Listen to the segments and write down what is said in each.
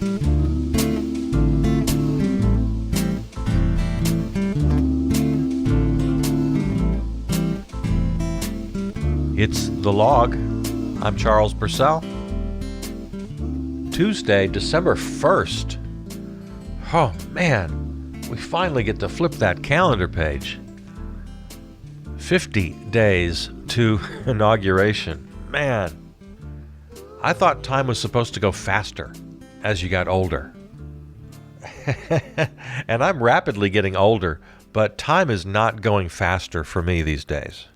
It's The Log. I'm Charles Purcell. Tuesday, December 1st. Oh, man. We finally get to flip that calendar page. 50 days to inauguration. Man. I thought time was supposed to go faster as you got older. And I'm rapidly getting older, but time is not going faster for me these days.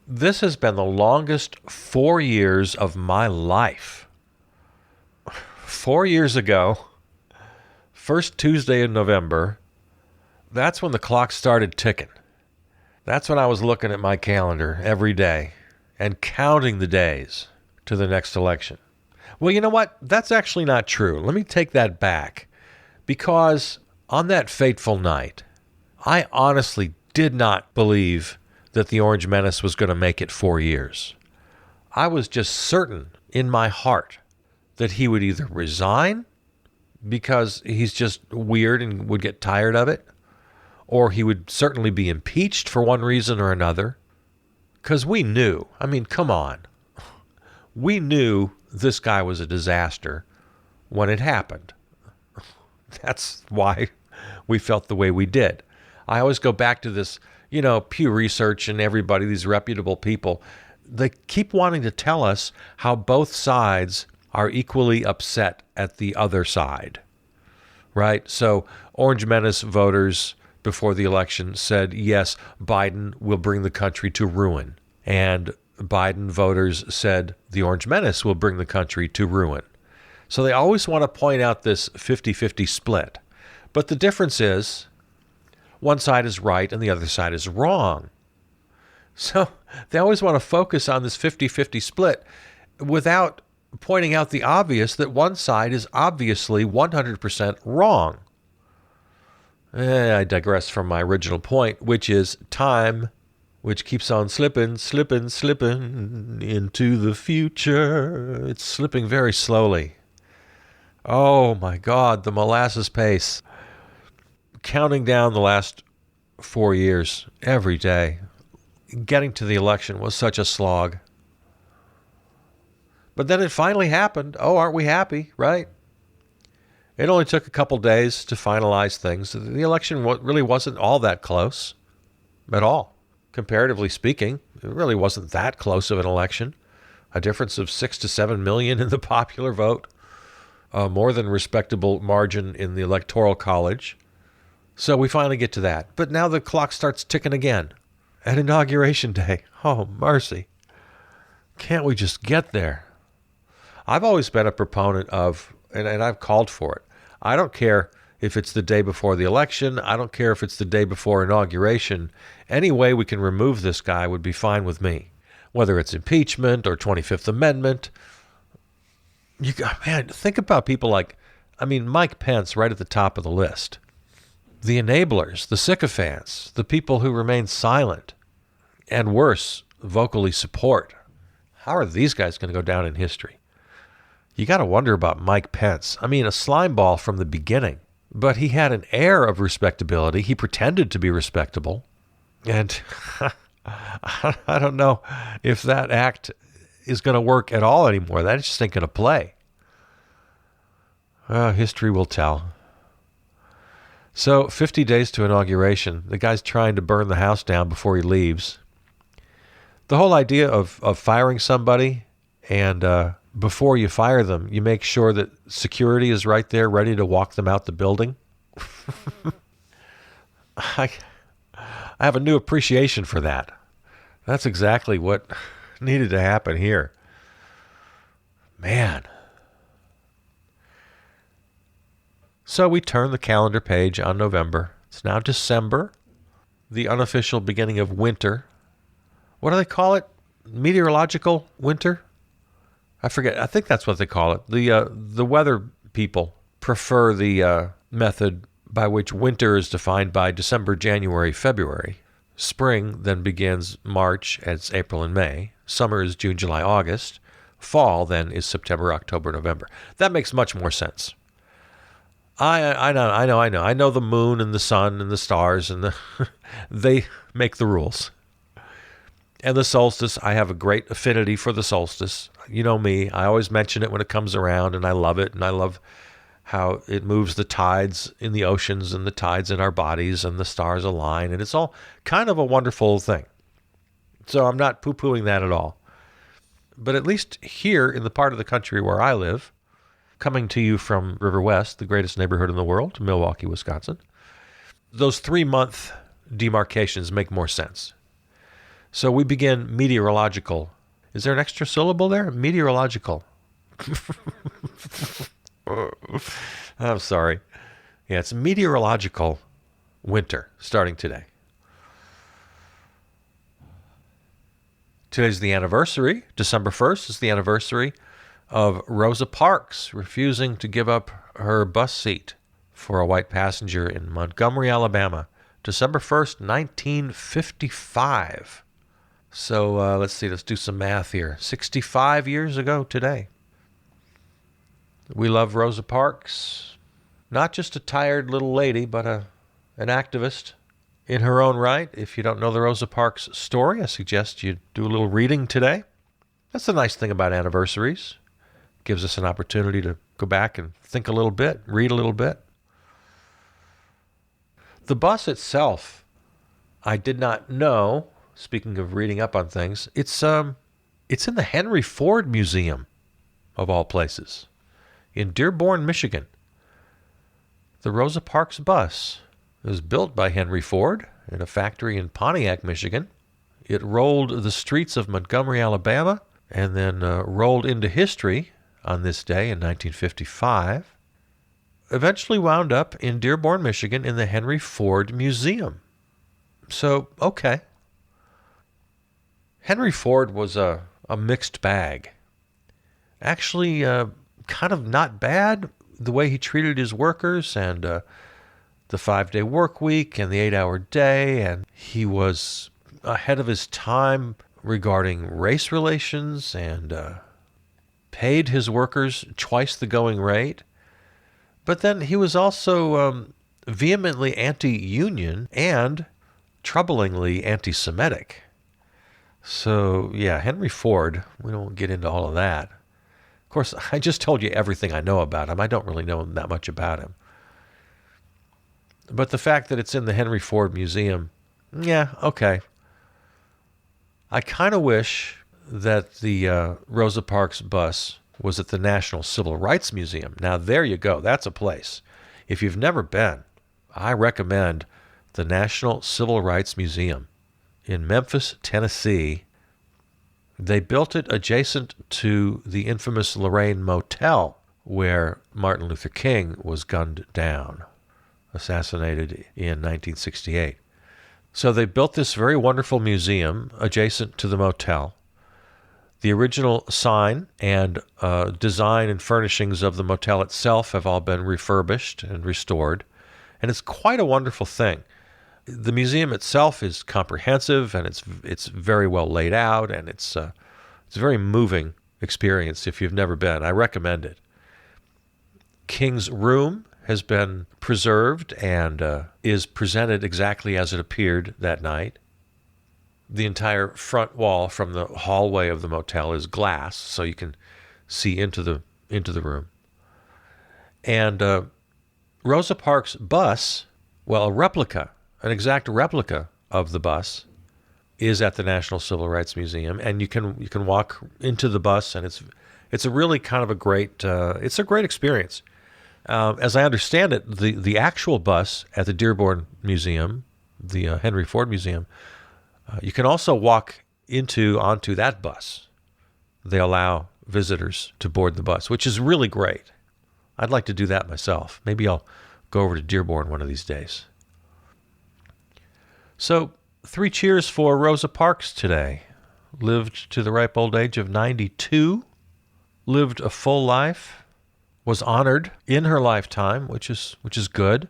This has been the longest 4 years of my life. 4 years ago, first Tuesday in November, that's when the clock started ticking. That's when I was looking at my calendar every day and counting the days to the next election. Well, you know what? That's actually not true. Let me take that back. Because on that fateful night, I honestly did not believe that the Orange Menace was going to make it 4 years. I was just certain in my heart that he would either resign because he's just weird and would get tired of it, or he would certainly be impeached for one reason or another. Because we knew, I mean, come on. We knew this guy was a disaster when it happened. That's why we felt the way we did. I always go back to this, Pew Research and everybody, these reputable people. They keep wanting to tell us how both sides are equally upset at the other side, right? So Orange Menace voters before the election said, yes, Biden will bring the country to ruin. And Biden voters said the Orange Menace will bring the country to ruin. So they always want to point out this 50-50 split. But the difference is one side is right and the other side is wrong. So they always want to focus on this 50-50 split without pointing out the obvious that one side is obviously 100% wrong. I digress from my original point, which is time, which keeps on slipping into the future. It's slipping very slowly. Oh my God, the molasses pace. Counting down the last 4 years every day. Getting to the election was such a slog. But then it finally happened. Oh, aren't we happy, right? It only took a couple days to finalize things. The election really wasn't all that close at all. Comparatively speaking, it really wasn't that close of an election. A difference of 6 to 7 million in the popular vote. A more than respectable margin in the Electoral College. So we finally get to that. But now the clock starts ticking again. At Inauguration Day. Oh, mercy. Can't we just get there? I've always been a proponent of, and I've called for it. I don't care if it's the day before the election. I don't care if it's the day before inauguration. Any way we can remove this guy would be fine with me. Whether it's impeachment or 25th Amendment. Man, think about people like, Mike Pence right at the top of the list. The enablers, the sycophants, the people who remain silent, and worse, vocally support. How are these guys going to go down in history? You got to wonder about Mike Pence. A slimeball from the beginning. But he had an air of respectability. He pretended to be respectable. And I don't know if that act is going to work at all anymore. That just ain't going to play. History will tell. So 50 days to inauguration. The guy's trying to burn the house down before he leaves. The whole idea of firing somebody and before you fire them, you make sure that security is right there ready to walk them out the building. I have a new appreciation for that. That's exactly what needed to happen here. Man. So we turn the calendar page on November. It's now December, the unofficial beginning of winter. What do they call it? Meteorological winter? I forget. I think that's what they call it. The weather people prefer the method by which winter is defined by December, January, February. Spring then begins March, and it's April and May. Summer is June, July, August. fall then is September, October, November. That makes much more sense. I know the moon and the sun and the stars and they make the rules. And the solstice, I have a great affinity for the solstice. You know me, I always mention it when it comes around, and I love it, and I love how it moves the tides in the oceans and the tides in our bodies, and the stars align, and it's all kind of a wonderful thing. So I'm not poo-pooing that at all. But at least here in the part of the country where I live, coming to you from River West, the greatest neighborhood in the world, Milwaukee, Wisconsin, those 3-month demarcations make more sense. So we begin meteorological. Is there an extra syllable there? Meteorological. I'm sorry. Yeah, it's meteorological winter starting today. Today's the anniversary. December 1st is the anniversary of Rosa Parks refusing to give up her bus seat for a white passenger in Montgomery, Alabama. December 1st, 1955. So let's see, let's do some math here. 65 years ago today. We love Rosa Parks. Not just a tired little lady, but an activist in her own right. If you don't know the Rosa Parks story, I suggest you do a little reading today. That's the nice thing about anniversaries. It gives us an opportunity to go back and think a little bit, read a little bit. The bus itself, I did not know. Speaking of reading up on things, it's in the Henry Ford Museum, of all places, in Dearborn, Michigan. The Rosa Parks bus was built by Henry Ford in a factory in Pontiac, Michigan. It rolled the streets of Montgomery, Alabama, and then rolled into history on this day in 1955. Eventually wound up in Dearborn, Michigan, in the Henry Ford Museum. So, okay. Henry Ford was a mixed bag. Actually, kind of not bad, the way he treated his workers, and the 5-day work week and the 8-hour day, and he was ahead of his time regarding race relations, and paid his workers twice the going rate. But then he was also vehemently anti-union and troublingly anti-Semitic. So, yeah, Henry Ford, we don't get into all of that. Of course, I just told you everything I know about him. I don't really know that much about him. But the fact that it's in the Henry Ford Museum, yeah, okay. I kind of wish that the Rosa Parks bus was at the National Civil Rights Museum. Now, there you go. That's a place. If you've never been, I recommend the National Civil Rights Museum in Memphis, Tennessee. They built it adjacent to the infamous Lorraine Motel, where Martin Luther King was gunned down, assassinated in 1968. So they built this very wonderful museum adjacent to the motel. The original sign and design and furnishings of the motel itself have all been refurbished and restored, and it's quite a wonderful thing. The museum itself is comprehensive, and it's very well laid out, and it's a very moving experience if you've never been. I recommend it. King's room has been preserved and is presented exactly as it appeared that night. The entire front wall from the hallway of the motel is glass, so you can see into the room. And Rosa Parks' bus, well, a replica, an exact replica of the bus, is at the National Civil Rights Museum, and you can walk into the bus, and it's a really kind of a great experience. As I understand it, the actual bus at the Dearborn Museum, the Henry Ford Museum, you can also walk onto that bus. They allow visitors to board the bus, which is really great. I'd like to do that myself. Maybe I'll go over to Dearborn one of these days. So, 3 cheers for Rosa Parks today. Lived to the ripe old age of 92. Lived a full life. Was honored in her lifetime, which is good.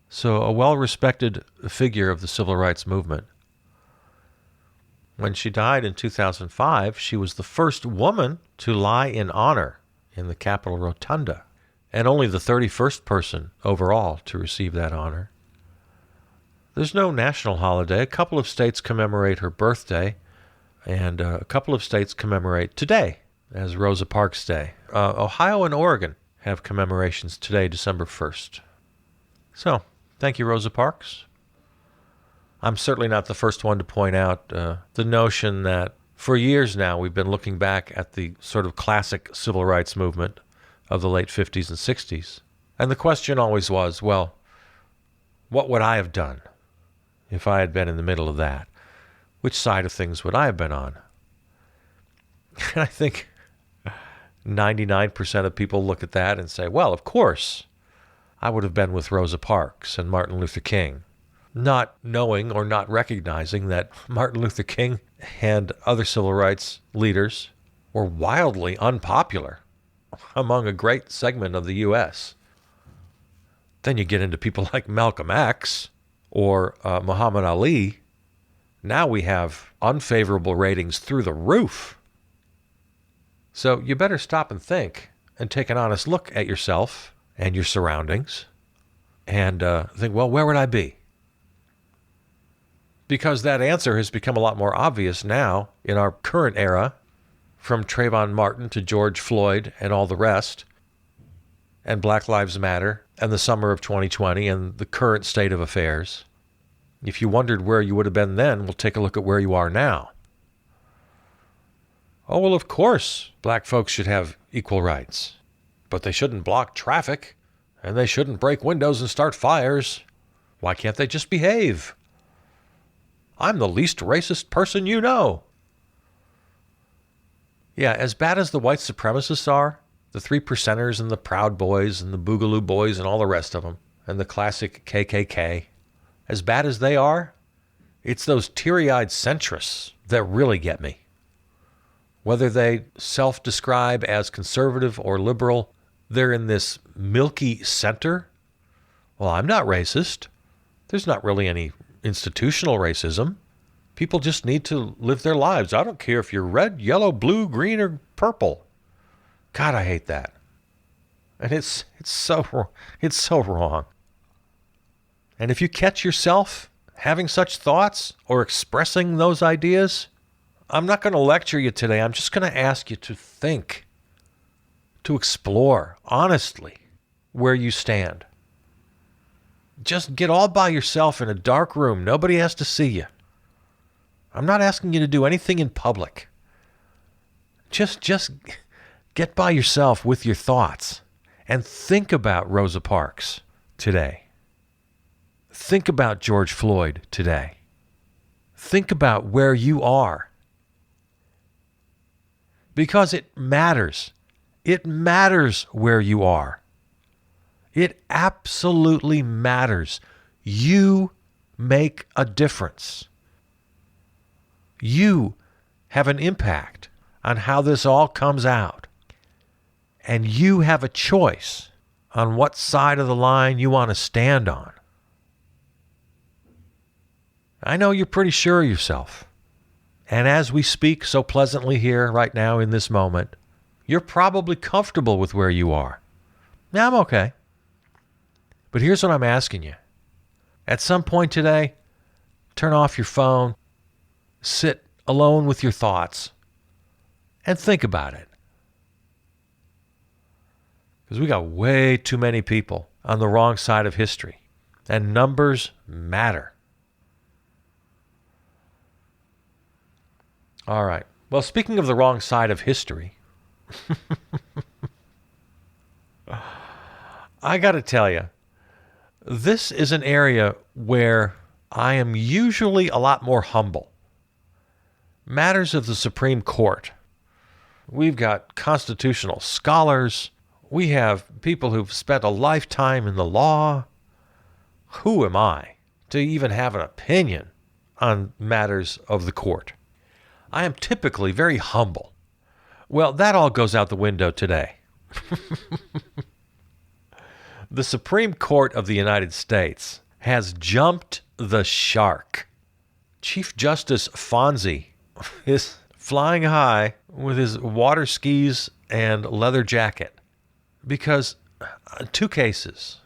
So, a well-respected figure of the civil rights movement. When she died in 2005, she was the first woman to lie in honor in the Capitol Rotunda, and only the 31st person overall to receive that honor. There's no national holiday. A couple of states commemorate her birthday, and a couple of states commemorate today as Rosa Parks Day. Ohio and Oregon have commemorations today, December 1st. So, thank you, Rosa Parks. I'm certainly not the first one to point out the notion that for years now we've been looking back at the sort of classic civil rights movement of the late 50s and 60s. And the question always was, well, what would I have done if I had been in the middle of that? Which side of things would I have been on? And I think 99% of people look at that and say, well, of course, I would have been with Rosa Parks and Martin Luther King, not knowing or not recognizing that Martin Luther King and other civil rights leaders were wildly unpopular among a great segment of the U.S. Then you get into people like Malcolm X or Muhammad Ali. Now we have unfavorable ratings through the roof. So you better stop and think and take an honest look at yourself and your surroundings and think, well, where would I be? Because that answer has become a lot more obvious now in our current era, from Trayvon Martin to George Floyd and all the rest, and Black Lives Matter, and the summer of 2020, and the current state of affairs. If you wondered where you would have been then, we'll take a look at where you are now. Oh, well, of course, black folks should have equal rights, but they shouldn't block traffic, and they shouldn't break windows and start fires. Why can't they just behave? I'm the least racist person you know. Yeah, as bad as the white supremacists are, the 3%ers and the Proud Boys and the Boogaloo Boys and all the rest of them, and the classic KKK, as bad as they are, it's those teary-eyed centrists that really get me. Whether they self-describe as conservative or liberal, they're in this milky center. Well, I'm not racist. There's not really any institutional racism. People just need to live their lives. I don't care if you're red, yellow, blue, green, or purple. God, I hate that. And it's so wrong. And if you catch yourself having such thoughts or expressing those ideas, I'm not going to lecture you today. I'm just going to ask you to think, to explore honestly where you stand. Just get all by yourself in a dark room. Nobody has to see you. I'm not asking you to do anything in public. Just get by yourself with your thoughts and think about Rosa Parks today. Think about George Floyd today. Think about where you are. Because it matters. It matters where you are. It absolutely matters. You make a difference. You have an impact on how this all comes out. And you have a choice on what side of the line you want to stand on. I know you're pretty sure of yourself. And as we speak so pleasantly here right now in this moment, you're probably comfortable with where you are. Now, I'm okay. But here's what I'm asking you. At some point today, turn off your phone, sit alone with your thoughts, and think about it. Because we got way too many people on the wrong side of history, and numbers matter. All right. Well, speaking of the wrong side of history, I got to tell you, this is an area where I am usually a lot more humble. Matters of the Supreme Court. We've got constitutional scholars. We have people who've spent a lifetime in the law. Who am I to even have an opinion on matters of the court? I am typically very humble. Well, that all goes out the window today. The Supreme Court of the United States has jumped the shark. Chief Justice Fonzi, is flying high with his water skis and leather jacket. Because two cases.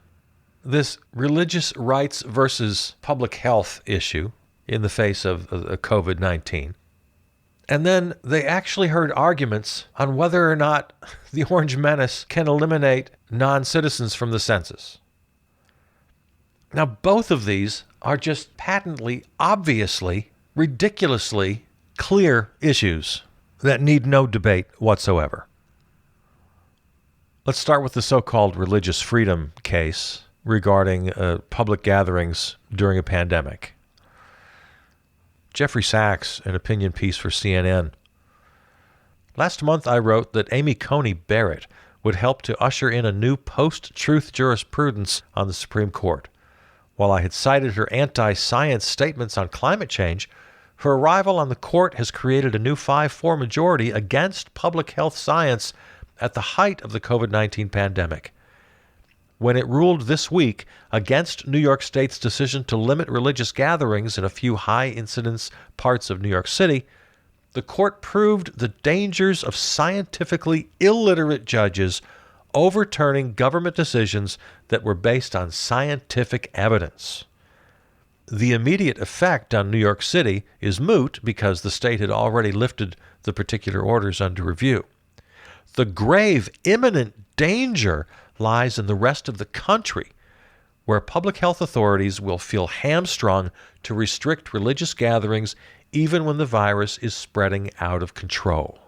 This religious rights versus public health issue in the face of COVID-19. And then they actually heard arguments on whether or not the Orange Menace can eliminate non-citizens from the census. Now, both of these are just patently, obviously, ridiculously clear issues that need no debate whatsoever. Let's start with the so-called religious freedom case regarding public gatherings during a pandemic. Jeffrey Sachs, an opinion piece for CNN. Last month I wrote that Amy Coney Barrett would help to usher in a new post-truth jurisprudence on the Supreme Court. While I had cited her anti-science statements on climate change, her arrival on the court has created a new 5-4 majority against public health science at the height of the COVID-19 pandemic. When it ruled this week against New York State's decision to limit religious gatherings in a few high-incidence parts of New York City, the court proved the dangers of scientifically illiterate judges overturning government decisions that were based on scientific evidence. The immediate effect on New York City is moot because the state had already lifted the particular orders under review. The grave, imminent danger lies in the rest of the country, where public health authorities will feel hamstrung to restrict religious gatherings even when the virus is spreading out of control.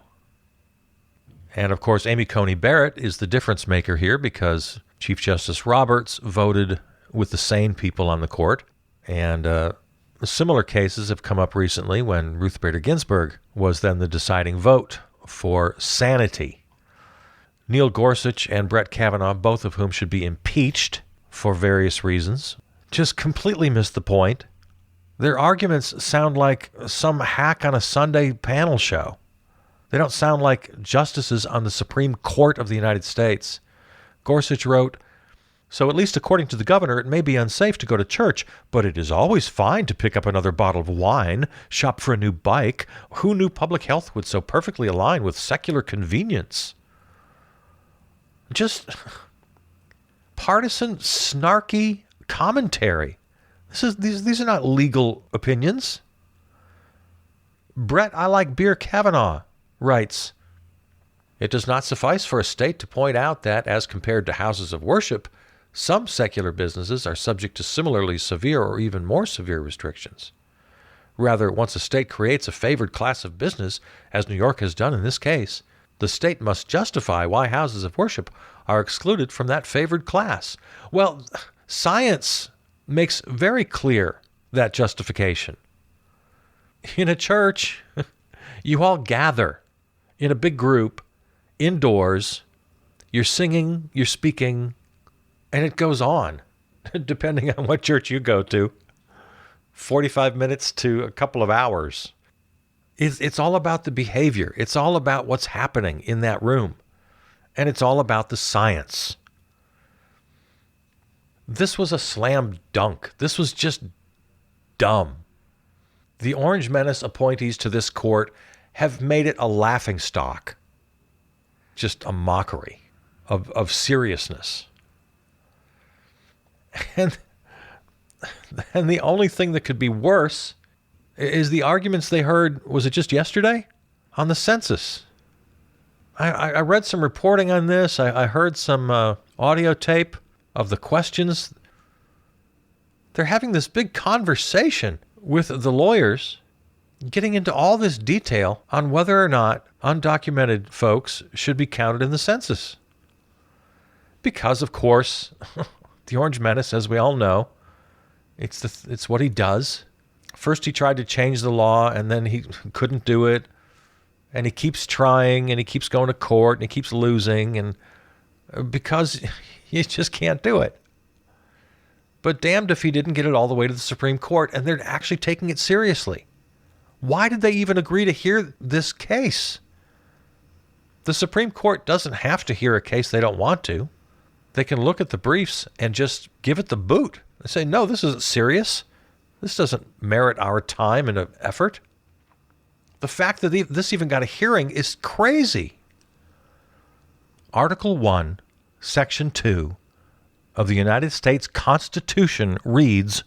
And of course, Amy Coney Barrett is the difference maker here because Chief Justice Roberts voted with the sane people on the court. And similar cases have come up recently when Ruth Bader Ginsburg was then the deciding vote for sanity. Neil Gorsuch and Brett Kavanaugh, both of whom should be impeached for various reasons, just completely missed the point. Their arguments sound like some hack on a Sunday panel show. They don't sound like justices on the Supreme Court of the United States. Gorsuch wrote, "So at least according to the governor, it may be unsafe to go to church, but it is always fine to pick up another bottle of wine, shop for a new bike. Who knew public health would so perfectly align with secular convenience?" Just partisan, snarky commentary. These are not legal opinions. Brett I Like Beer Kavanaugh writes, "It does not suffice for a state to point out that, as compared to houses of worship, some secular businesses are subject to similarly severe or even more severe restrictions. Rather, once a state creates a favored class of business, as New York has done in this case, the state must justify why houses of worship are excluded from that favored class." Well, science makes very clear that justification. In a church, you all gather in a big group, indoors, you're singing, you're speaking, and it goes on, depending on what church you go to, 45 minutes to a couple of hours. It's all about the behavior. It's all about what's happening in that room. And it's all about the science. This was a slam dunk. This was just dumb. The Orange Menace appointees to this court have made it a laughingstock. Just a mockery of seriousness. And the only thing that could be worse is the arguments they heard, was it just yesterday? On the census. I read some reporting on this. I heard some audio tape of the questions. They're having this big conversation with the lawyers, getting into all this detail on whether or not undocumented folks should be counted in the census. Because, of course, the Orange Menace, as we all know, it's what he does. First he tried to change the law, and then he couldn't do it. And he keeps trying, and he keeps going to court, and he keeps losing, and because he just can't do it. But damned if he didn't get it all the way to the Supreme Court, and they're actually taking it seriously. Why did they even agree to hear this case? The Supreme Court doesn't have to hear a case they don't want to. They can look at the briefs and just give it the boot. They say, no, this isn't serious. This doesn't merit our time and effort. The fact that this even got a hearing is crazy. Article 1, Section 2 of the United States Constitution reads,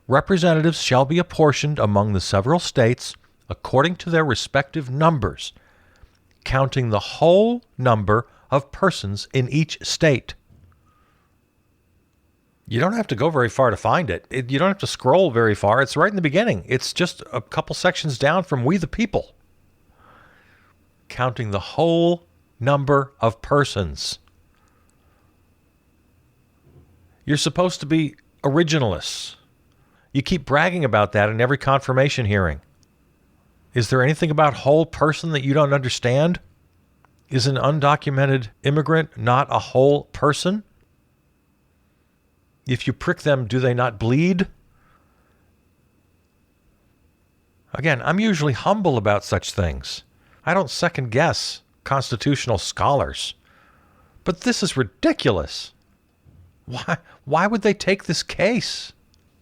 "Representatives shall be apportioned among the several states according to their respective numbers, counting the whole number of persons in each state." You don't have to go very far to find it. You don't have to scroll very far. It's right in the beginning. It's just a couple sections down from We the People. Counting the whole number of persons. You're supposed to be originalists. You keep bragging about that in every confirmation hearing. Is there anything about whole person that you don't understand? Is an undocumented immigrant not a whole person? If you prick them, do they not bleed? Again, I'm usually humble about such things. I don't second guess constitutional scholars. But this is ridiculous. Why would they take this case?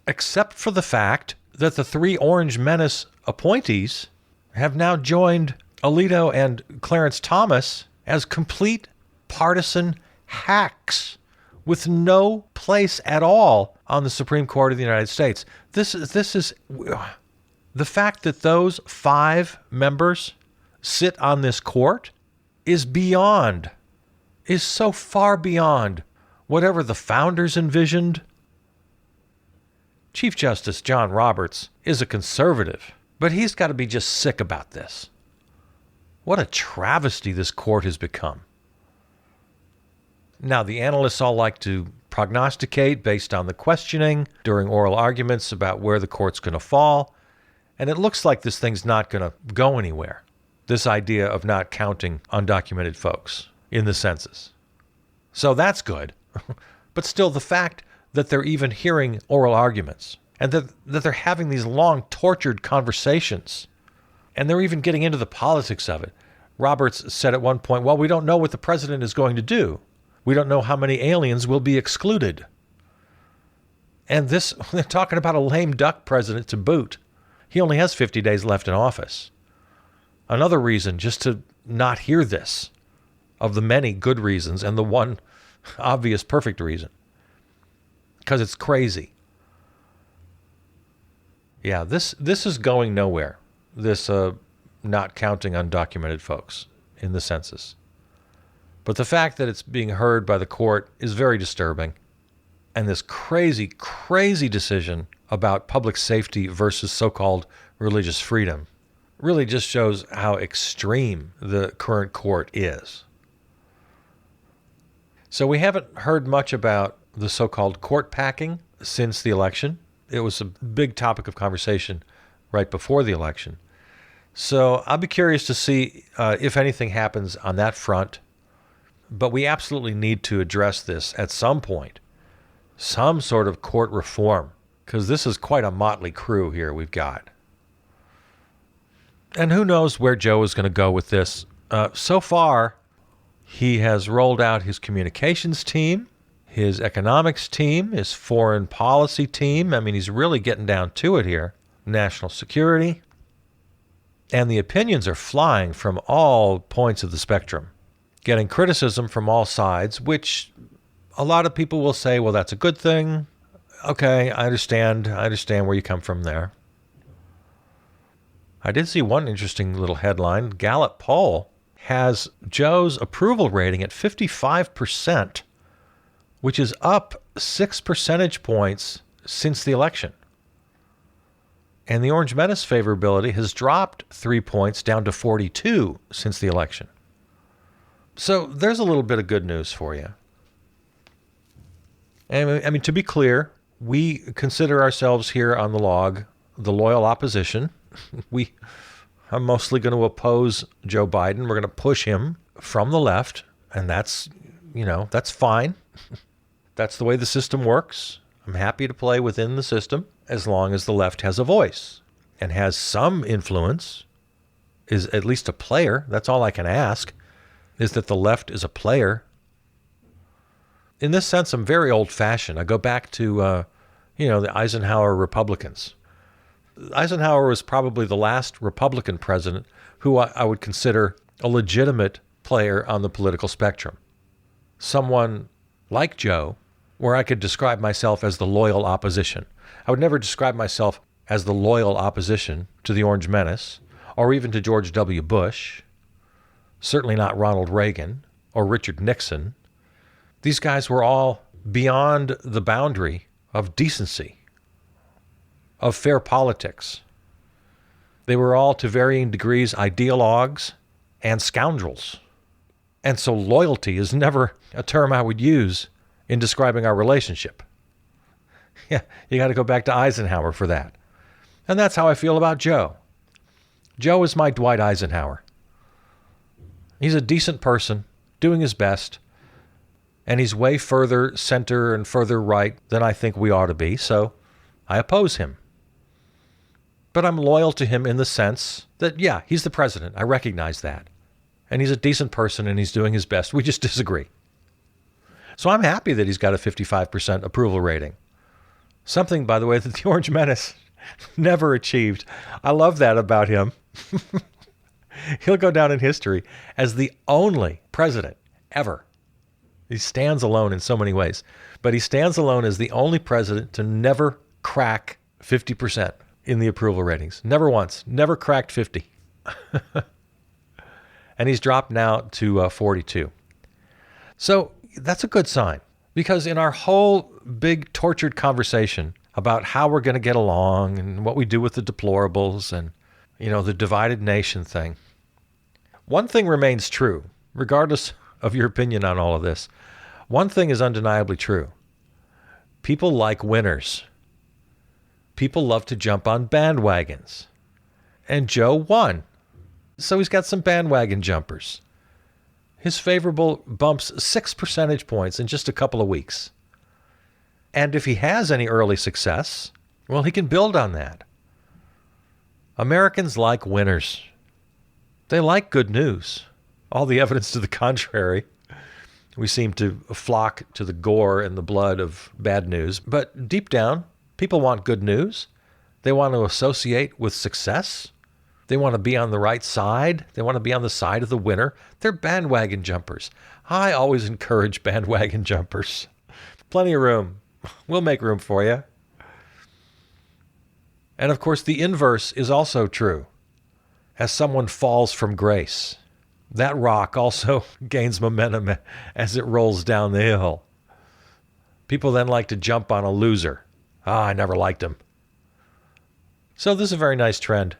Except for the fact that the 3 Orange Menace appointees have now joined Alito and Clarence Thomas as complete partisan hacks with no place at all on the Supreme Court of the United States. This is the fact that those 5 members sit on this court is so far beyond whatever the founders envisioned. Chief Justice John Roberts is a conservative, but he's got to be just sick about this. What a travesty this court has become. Now, the analysts all like to prognosticate based on the questioning during oral arguments about where the court's going to fall, and it looks like this thing's not going to go anywhere, this idea of not counting undocumented folks in the census. So that's good. But still, the fact that they're even hearing oral arguments and that they're having these long, tortured conversations, and they're even getting into the politics of it. Roberts said at one point, well, we don't know what the president is going to do. We don't know how many aliens will be excluded. And this, they're talking about a lame duck president to boot. He only has 50 days left in office. Another reason just to not hear this, of the many good reasons and the one obvious perfect reason. Because it's crazy. Yeah, this is going nowhere. This not counting undocumented folks in the census. But the fact that it's being heard by the court is very disturbing. And this crazy, crazy decision about public safety versus so-called religious freedom really just shows how extreme the current court is. So we haven't heard much about the so-called court packing since the election. It was a big topic of conversation right before the election. So I'll be curious to see if anything happens on that front. But we absolutely need to address this at some point. Some sort of court reform, because this is quite a motley crew here we've got. And who knows where Joe is going to go with this. So far, he has rolled out his communications team, his economics team, his foreign policy team. I mean, he's really getting down to it here. National security. And the opinions are flying from all points of the spectrum, getting criticism from all sides, which a lot of people will say, well, that's a good thing. Okay, I understand where you come from there. I did see one interesting little headline. Gallup poll has Joe's approval rating at 55%, which is up 6 percentage points since the election. And the Orange Menace favorability has dropped 3 points down to 42 since the election. So there's a little bit of good news for you. And I mean, to be clear, we consider ourselves here on the log the loyal opposition. We are mostly going to oppose Joe Biden. We're going to push him from the left, and that's fine. That's the way the system works. I'm happy to play within the system as long as the left has a voice and has some influence, is at least a player. That's all I can ask, is that the left is a player. In this sense, I'm very old-fashioned. I go back to, the Eisenhower Republicans. Eisenhower was probably the last Republican president who I would consider a legitimate player on the political spectrum. Someone like Joe, where I could describe myself as the loyal opposition. I would never describe myself as the loyal opposition to the Orange Menace, or even to George W. Bush, certainly not Ronald Reagan or Richard Nixon. These guys were all beyond the boundary of decency, of fair politics. They were all, to varying degrees, ideologues and scoundrels. And so loyalty is never a term I would use in describing our relationship. Yeah, you got to go back to Eisenhower for that. And that's how I feel about Joe. Joe is my Dwight Eisenhower. He's a decent person, doing his best, and he's way further center and further right than I think we ought to be, so I oppose him. But I'm loyal to him in the sense that, yeah, he's the president. I recognize that. And he's a decent person and he's doing his best. We just disagree. So I'm happy that he's got a 55% approval rating. Something, by the way, that the Orange Menace never achieved. I love that about him. He'll go down in history as the only president ever. He stands alone in so many ways, but he stands alone as the only president to never crack 50% in the approval ratings. Never once. Never cracked 50. And he's dropped now to 42. So that's a good sign, because in our whole big tortured conversation about how we're going to get along and what we do with the deplorables and, the divided nation thing, one thing remains true, regardless of your opinion on all of this. One thing is undeniably true. People like winners. People love to jump on bandwagons. And Joe won. So he's got some bandwagon jumpers. His favorable bumps 6 percentage points in just a couple of weeks. And if he has any early success, well, he can build on that. Americans like winners. They like good news. All the evidence to the contrary. We seem to flock to the gore and the blood of bad news. But deep down, people want good news. They want to associate with success. They want to be on the right side. They want to be on the side of the winner. They're bandwagon jumpers. I always encourage bandwagon jumpers. Plenty of room. We'll make room for you. And of course, the inverse is also true. As someone falls from grace, that rock also gains momentum as it rolls down the hill. People then like to jump on a loser. I never liked him. So this is a very nice trend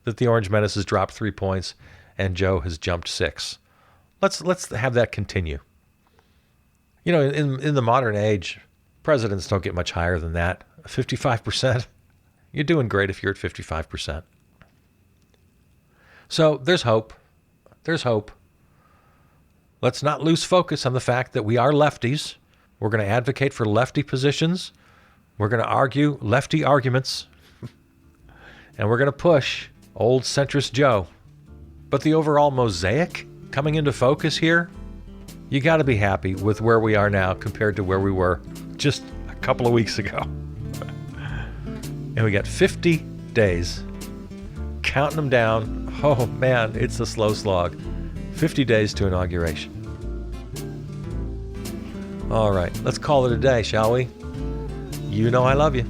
that the Orange Menace has dropped 3 points and Joe has jumped 6. Let's have that continue. In the modern age, presidents don't get much higher than that. 55%. You're doing great if you're at 55%. So there's hope. There's hope. Let's not lose focus on the fact that we are lefties. We're going to advocate for lefty positions. We're going to argue lefty arguments. And we're going to push old centrist Joe. But the overall mosaic coming into focus here, you got to be happy with where we are now compared to where we were just a couple of weeks ago. And we got 50 days, counting them down. Oh man, it's a slow slog. 50 days to inauguration. All right, let's call it a day, shall we? You know I love you.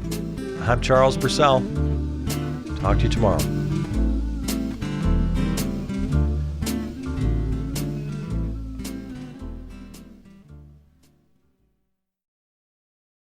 I'm Charles Purcell. Talk to you tomorrow.